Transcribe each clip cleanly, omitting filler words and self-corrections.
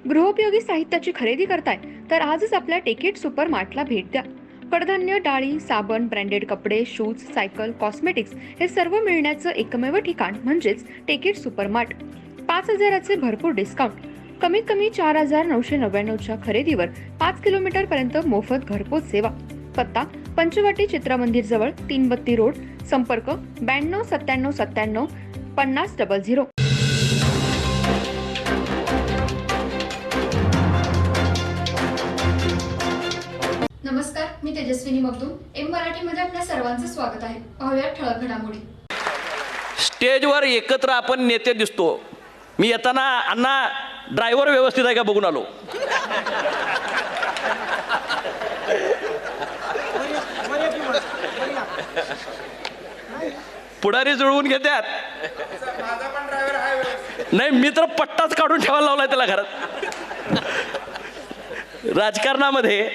गृहोपयोगी साहित्याची खरेदी करताय तर आजच आपल्या टेकेट सुपर मार्टला भेट द्या. कडधान्य, डाळी, साबण, ब्रँडेड कपडे, शूज, सायकल, कॉस्मेटिक्स हे सर्व मिळण्याचं एकमेव ठिकाण म्हणजेच टेकेट सुपर मार्ट. 5,000चे भरपूर डिस्काउंट. कमीत कमी 4,999च्या खरेदीवर 5 किलोमीटर पर्यंत मोफत घरपोच सेवा. पत्ता पंचवटी चित्रमंदिर जवळ, 332 रोड. संपर्क 92 97 97 5000. नमस्कार, मी तेजस्विनी मगदूम. एम मराठीमध्ये आपल्या सर्वांचं स्वागत आहे. पाहूया ठळक घडामोडी. स्टेजवर एकत्र आपण नेते दिसतो. मी येताना अण्णा ड्रायव्हर व्यवस्थित आहे का बघून आलो. पुढारी जुळवून घेतात. नाही, मी तर पट्टाच काढून ठेवायला लावलाय त्याला घरात. राजकारणामध्ये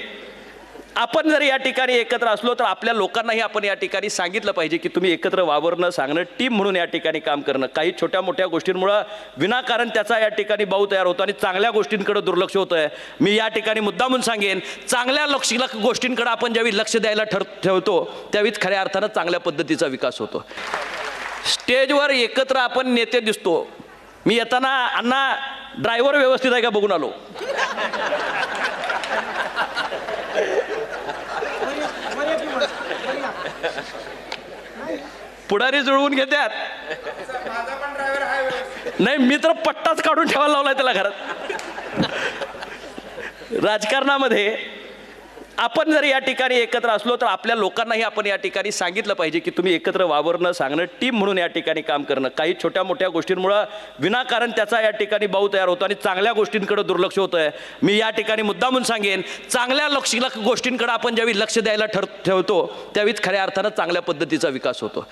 आपण जर या ठिकाणी एकत्र असलो तर आपल्या लोकांनाही आपण या ठिकाणी सांगितलं पाहिजे की तुम्ही एकत्र वावरणं, सांगणं, टीम म्हणून या ठिकाणी काम करणं. काही छोट्या मोठ्या गोष्टींमुळं विनाकारण त्याचा या ठिकाणी बाऊ तयार होतो आणि चांगल्या गोष्टींकडे दुर्लक्ष होतं आहे. मी या ठिकाणी मुद्दामून सांगेन, चांगल्या गोष्टींकडे आपण ज्यावेळी लक्ष द्यायला ठेवतो त्यावेळीच खऱ्या अर्थानं चांगल्या पद्धतीचा विकास होतो. स्टेजवर एकत्र आपण नेते दिसतो. मी येताना अण्णा ड्रायव्हर व्यवस्थित आहे का बघून आलो. पुढारी जुळवून घेतात. नाही, मी तर पट्टाच काढून ठेवायला लावलाय त्याला घरात. राजकारणामध्ये आपण जर या ठिकाणी एकत्र असलो तर आपल्या लोकांनाही आपण या ठिकाणी सांगितलं पाहिजे की तुम्ही एकत्र वावरणं, सांगणं, टीम म्हणून या ठिकाणी काम करणं. काही छोट्या मोठ्या गोष्टींमुळं विनाकारण त्याचा या ठिकाणी बाऊ तयार होतो आणि चांगल्या गोष्टींकडे दुर्लक्ष होतं आहे. मी या ठिकाणी मुद्दामून सांगेन, चांगल्या गोष्टींकडे आपण ज्यावेळी लक्ष द्यायला ठेवतो त्यावेळीच खऱ्या अर्थानं चांगल्या पद्धतीचा विकास होतो.